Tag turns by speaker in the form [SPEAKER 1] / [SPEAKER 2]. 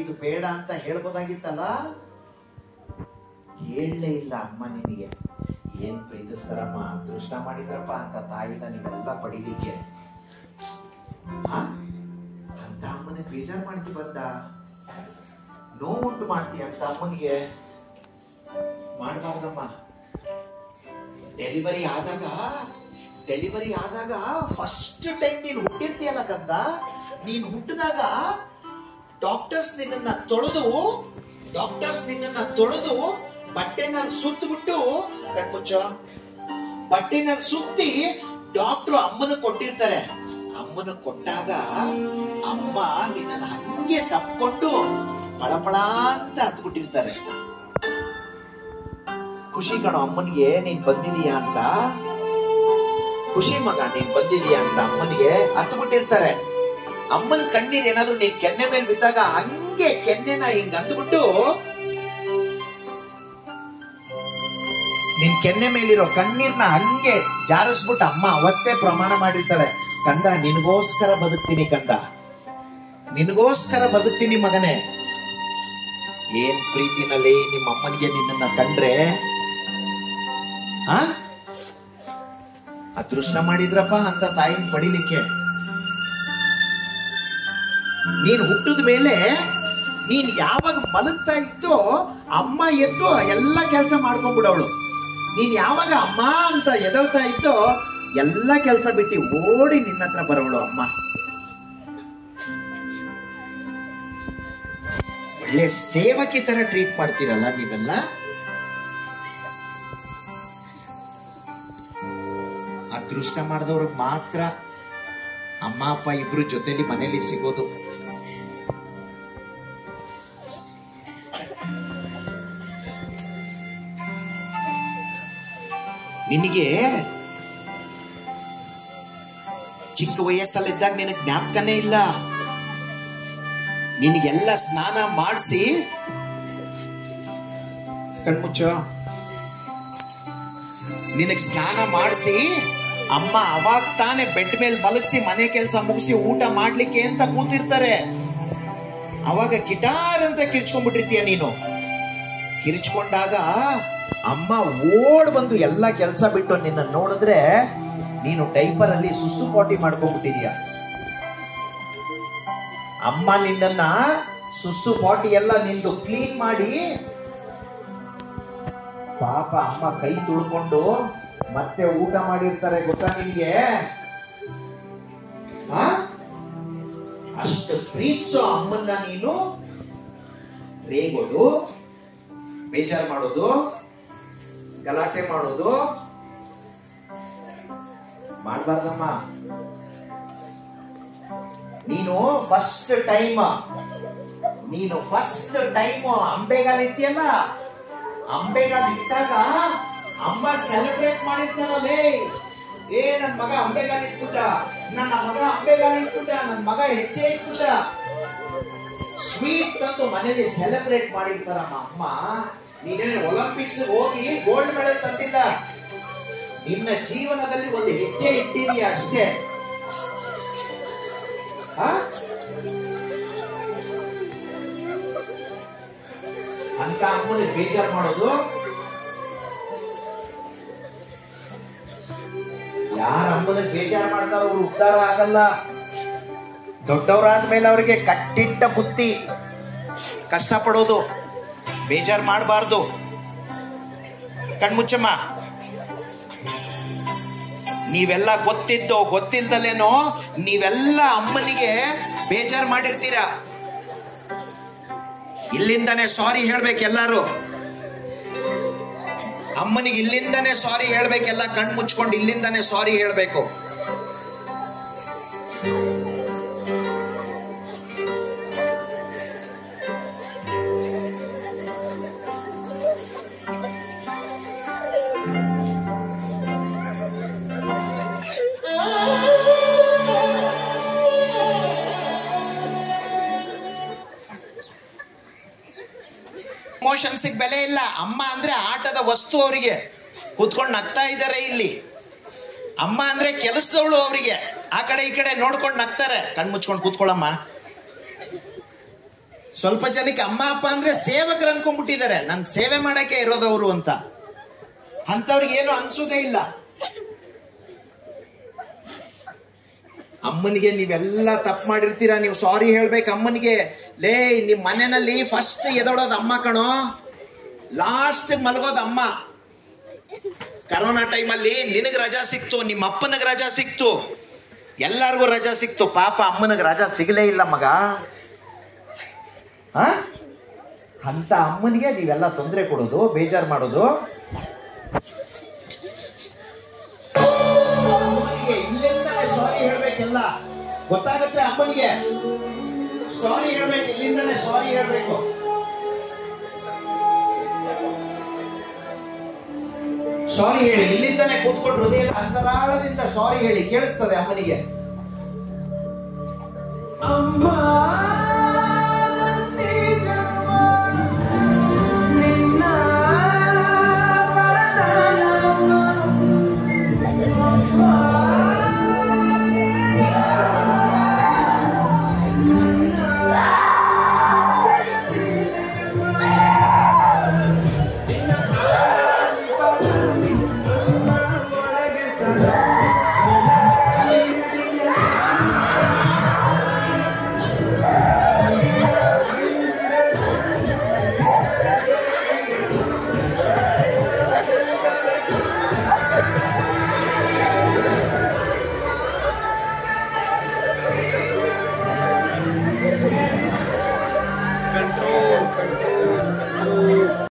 [SPEAKER 1] ಇದು ಬೇಡ ಅಂತ ಹೇಳ್ಬೋದಾಗಿತ್ತಲ್ಲ, ಹೇಳಲೇ ಇಲ್ಲ ಅಮ್ಮ. ನಿನಗೆ ಏನ್ ಪ್ರೀತಿಸ್ತಾರಮ್ಮ, ಅದೃಷ್ಟ ಮಾಡಿದ್ರಪ್ಪ ಅಂತ ತಾಯಿನ ನೀವೆಲ್ಲ ಪಡಿಲಿಕ್ಕೆ. ಅಂತ ಅಮ್ಮನಿಗೆ ಬೇಜಾರು ಮಾಡ್ತಿ ಬಂದ, ನೋವುಂಟು ಮಾಡ್ತೀಯ ಅಂತ ಅಮ್ಮನಿಗೆ. ಮಾಡಬಾರ್ದಮ್ಮ. ಡೆಲಿವರಿ ಆದಾಗ ಫಸ್ಟ್ ಟೈಮ್ ನೀನು ಹುಟ್ಟಿರ್ತೀಯಲ್ಲ ಕಂದ, ನೀನು ಹುಟ್ಟಿದಾಗ ಡಾಕ್ಟರ್ಸ್ ನಿನ್ನನ್ನ ತೊಳೆದು ಬಟ್ಟೆನಲ್ಲಿ ಸುತ್ತಬಿಟ್ಟು, ಕಣ್ಮುಚ್ಚ, ಬಟ್ಟೆನಲ್ಲಿ ಸುತ್ತಿ ಡಾಕ್ಟ್ರು ಅಮ್ಮನ ಕೊಟ್ಟಿರ್ತಾರೆ. ಅಮ್ಮನ ಕೊಟ್ಟಾಗ ಅಮ್ಮ ನಿನ್ನ ಹಂಗೆ ತಪ್ಕೊಂಡು ಪಳಪಳ ಅಂತ ಹತ್ಬಿಟ್ಟಿರ್ತಾರೆ. ಖುಷಿ ಕಣೋ ಅಮ್ಮನಿಗೆ ನೀನ್ ಬಂದಿದೀಯಾ ಅಂತ, ಖುಷಿ ಮಗ ನೀನ್ ಬಂದಿದೀಯಾ ಅಂತ ಅಮ್ಮನಿಗೆ ಹತ್ಬಿಟ್ಟಿರ್ತಾರೆ. ಅಮ್ಮನ ಕಣ್ಣೀರ್ ಏನಾದ್ರು ನೀನ್ ಕೆನ್ನೆ ಮೇಲೆ ಬಿದ್ದಾಗ ಹಂಗೆ ಕೆನ್ನೆನ ಹಿಂಗ್ ಅಂದ್ಬಿಟ್ಟು ನಿನ್ ಕೆನ್ನೆ ಮೇಲಿರೋ ಕಣ್ಣೀರ್ನ ಹಂಗೆ ಜಾರಿಸ್ಬಿಟ್ಟು ಅಮ್ಮ ಅವತ್ತೇ ಪ್ರಮಾಣ ಮಾಡಿರ್ತಾಳೆ, ಕಂದ ನಿನಗೋಸ್ಕರ ಬದುಕ್ತೀನಿ, ಕಂದ ನಿನಗೋಸ್ಕರ ಬದುಕ್ತೀನಿ ಮಗನೇ. ಏನ್ ಪ್ರೀತಿನಲ್ಲಿ ನಿಮ್ಮ ಅಮ್ಮನಿಗೆ ನಿನ್ನನ್ನ ಕಂಡ್ರೆ ಅದೃಷ್ಟ ಮಾಡಿದ್ರಪ್ಪ ಅಂತ ತಾಯಿನ ಪಡಿಲಿಕ್ಕೆ. ನೀನ್ ಹುಟ್ಟಿದ ಮೇಲೆ ನೀನ್ ಯಾವಾಗ ಮಲಗ್ತಾ ಇದ್ದೋ ಅಮ್ಮ ಎದ್ದು ಎಲ್ಲ ಕೆಲಸ ಮಾಡ್ಕೊಂಡ್ಬಿಡವಳು. ನೀನ್ ಯಾವಾಗ ಅಮ್ಮ ಅಂತ ಎದಳ್ತಾ ಇದ್ದೋ ಎಲ್ಲ ಕೆಲಸ ಬಿಟ್ಟು ಓಡಿ ನಿನ್ನ ಹತ್ರ ಬರೋಳು ಅಮ್ಮ. ಒಳ್ಳೆ ಸೇವಕಿ ತರ ಟ್ರೀಟ್ ಮಾಡ್ತೀರಲ್ಲ ನೀವೆಲ್ಲ. ಅದೃಷ್ಟ ಮಾಡಿದವ್ರಿಗೆ ಮಾತ್ರ ಅಮ್ಮ ಅಪ್ಪ ಇಬ್ರು ಜೊತೆಲಿ ಮನೇಲಿ ಸಿಗೋದು. ನಿನಗೆ ಚಿಕ್ಕ ವಯಸ್ಸಲ್ಲಿದ್ದಾಗ ನಿನಗೆ ಜ್ಞಾಪಕನೇ ಇಲ್ಲ. ನಿನಗೆಲ್ಲ ಸ್ನಾನ ಮಾಡಿಸಿ, ಕಣ್ಮುಚ್ಚ, ನಿನಗೆ ಸ್ನಾನ ಮಾಡಿಸಿ ಅಮ್ಮ ಅವಾಗ ತಾನೇ ಬೆಡ್ ಮೇಲೆ ಮಲಗಿಸಿ ಮನೆ ಕೆಲಸ ಮುಗಿಸಿ ಊಟ ಮಾಡ್ಲಿಕ್ಕೆ ಅಂತ ಕೂತಿರ್ತಾರೆ. ಅವಾಗ ಗಿಟಾರ್ ಅಂತ ಕಿರ್ಚ್ಕೊಂಡ್ಬಿಟ್ಟಿರ್ತೀಯ ನೀನು. ಕಿರ್ಚ್ಕೊಂಡಾಗ ಅಮ್ಮ ಓಡ್ ಬಂದು ಎಲ್ಲ ಕೆಲಸ ಬಿಟ್ಟು ನಿನ್ನ ನೋಡಿದ್ರೆ ನೀನು ಡೈಪರ್ ಅಲ್ಲಿ ಸುಸು ಪಾಟಿ ಮಾಡ್ಕೊಂಡ್ಬಿಟ್ಟಿದೀಯ. ಅಮ್ಮ ನಿನ್ನ ಸುಸು ಪಾಟಿ ಎಲ್ಲ ನಿಂದು ಕ್ಲೀನ್ ಮಾಡಿ, ಪಾಪ ಅಮ್ಮ ಕೈ ತುಳ್ಕೊಂಡು ಮತ್ತೆ ಊಟ ಮಾಡಿರ್ತಾರೆ. ಗೊತ್ತಾ ನಿನ್ಗೆ? ಅಷ್ಟು ಪ್ರೀತಿಸೋ ಅಮ್ಮನ್ನ ನೀನು ರೇಗೋದು, ಬೇಜಾರು ಮಾಡೋದು, ಗಲಾಟೆ ಮಾಡೋದು ಮಾಡಬಾರ್ದಮ್ಮ. ನೀನು ಫಸ್ಟ್ ಟೈಮ್ ಅಂಬೆಗಾಲ ಇಟ್ಟಿಯಲ್ಲ, ಅಂಬೆಗಾಲ ಇಟ್ಟಾಗ ಅಮ್ಮ ಸೆಲೆಬ್ರೇಟ್ ಮಾಡಿರ್ತಾರಲ್ಲೇ, ಏ ನನ್ ಮಗ ಅಂಬೆಗಾಲ ಇಟ್ಬಿಟ್ಟ, ನನ್ನ ಮಗ ಹೆಜ್ಜೆ ಇಟ್ಬಿಟ್ಟ, ಸ್ವೀಟ್ ತಂದು ಮನೇಲಿ ಸೆಲೆಬ್ರೇಟ್ ಮಾಡಿರ್ತಾರಮ್ಮ ಅಮ್ಮ. ನೀನೇನು ಒಲಿಂಪಿಕ್ಸ್ ಹೋಗಿ ಗೋಲ್ಡ್ ಮೆಡಲ್ ತಂದಿಲ್ಲ, ನಿನ್ನ ಜೀವನದಲ್ಲಿ ಒಂದು ಹೆಜ್ಜೆ ಇಟ್ಟಿದೀಯ ಅಷ್ಟೇ. ಅಂತ ಅಮ್ಮನ ಬೇಜಾರು ಮಾಡೋದು. ಯಾರ ಅಮ್ಮನ ಬೇಜಾರು ಮಾಡ್ತಾರೋ ಅವ್ರು ಉದ್ಧಾರ ಆಗಲ್ಲ. ದೊಡ್ಡವರಾದ್ಮೇಲೆ ಅವ್ರಿಗೆ ಕಟ್ಟಿಟ್ಟ ಬುತ್ತಿ, ಕಷ್ಟ ಪಡೋದು, ಬೇಜಾರು ಮಾಡಬಾರ್ದು. ಕಣ್ಮುಚ್ಚಮ್ಮ, ನೀವೆಲ್ಲ ಗೊತ್ತಿದ್ದೋ ಗೊತ್ತಿಲ್ದಲೇನೋ ನೀವೆಲ್ಲ ಅಮ್ಮನಿಗೆ ಬೇಜಾರು ಮಾಡಿರ್ತೀರಾ. ಇಲ್ಲಿಂದಾನೆ ಸಾರಿ ಹೇಳ್ಬೇಕು ಎಲ್ಲಾರು. ಅಮ್ಮನಿಗೆ ಇಲ್ಲಿಂದಾನೆ ಸಾರಿ ಹೇಳ್ಬೇಕೆಲ್ಲ, ಕಣ್ಣು ಮುಚ್ಕೊಂಡು ಇಲ್ಲಿಂದಾನೆ ಸಾರಿ ಹೇಳ್ಬೇಕು. ಇಮೋಷನ್ಸ್ ಬೆಲೆ ಇಲ್ಲ. ಅಮ್ಮ ಅಂದ್ರೆ ಆಟದ ವಸ್ತು, ಅವರಿಗೆ ಕೂತ್ಕೊಂಡು ನಗ್ತಾ ಇದ್ದಾರೆ ಇಲ್ಲಿ. ಅಮ್ಮ ಅಂದ್ರೆ ಕೆಲಸದವಳು, ಅವರಿಗೆ ಆ ಕಡೆ ಈ ಕಡೆ ನೋಡ್ಕೊಂಡು ನಗ್ತಾರೆ. ಕಣ್ಣು ಮುಚ್ಕೊಂಡು ಕೂತ್ಕೊಳ್ಳಮ್ಮ, ಸ್ವಲ್ಪ ಜನಕ್ಕೆ ಅಮ್ಮ ಅಪ್ಪ ಅಂದ್ರೆ ಸೇವಕರು ಅನ್ಕೊಂಡ್ಬಿಟ್ಟಿದ್ದಾರೆ, ನನ್ ಸೇವೆ ಮಾಡಕ್ಕೆ ಇರೋದವ್ರು ಅಂತ. ಅಂತವ್ರಿಗೆ ಏನು ಅನ್ಸೋದೇ ಇಲ್ಲ. ಅಮ್ಮನಿಗೆ ನೀವೆಲ್ಲ ತಪ್ಪು ಮಾಡಿರ್ತೀರಾ, ನೀವು ಸಾರಿ ಹೇಳ್ಬೇಕು ಅಮ್ಮನಿಗೆ. ಲೇ, ನಿಮ್ ಮನೆಯಲ್ಲಿ ಫಸ್ಟ್ ಎದೊಳೋದು ಅಮ್ಮ ಕಣೋ, ಲಾಸ್ಟ್ ಮಲಗೋದು ಅಮ್ಮ. ಕರೋನಾ ಟೈಮಲ್ಲಿ ನಿನಗ್ ರಜಾ ಸಿಕ್ತು, ನಿಮ್ಮ ಅಪ್ಪನಿಗೆ ರಜಾ ಸಿಕ್ತು, ಎಲ್ಲಾರ್ಗೂ ರಜಾ ಸಿಕ್ತು. ಪಾಪ ಅಮ್ಮನಿಗೆ ರಜಾ ಸಿಗಲೇ ಇಲ್ಲ ಮಗ. ಅಂತ ಅಮ್ಮನಿಗೆ ನೀವೆಲ್ಲ ತೊಂದರೆ ಕೊಡೋದು, ಬೇಜಾರು ಮಾಡೋದು. ಇಲ್ಲಿಂದಲೇ ಸಾರಿ ಹೇಳ್ಬೇಕೆಲ್ಲ ಗೊತ್ತಾಗುತ್ತೆ. ಅಮ್ಮನಿಗೆ ಸಾರಿ ಹೇಳ್ಬೇಕು, ಇಲ್ಲಿಂದಲೇ ಸಾರಿ ಹೇಳ್ಬೇಕು. ಸಾರಿ ಹೇಳಿ, ಇಲ್ಲಿಂದಲೇ ಕೂತ್ಕೊಂಡು ಹೃದಯದ ಅಂತರಾಳದಿಂದ ಸಾರಿ ಹೇಳಿ, ಕೇಳಿಸ್ತದೆ ಅಮ್ಮನಿಗೆ. ಅಮ್ಮ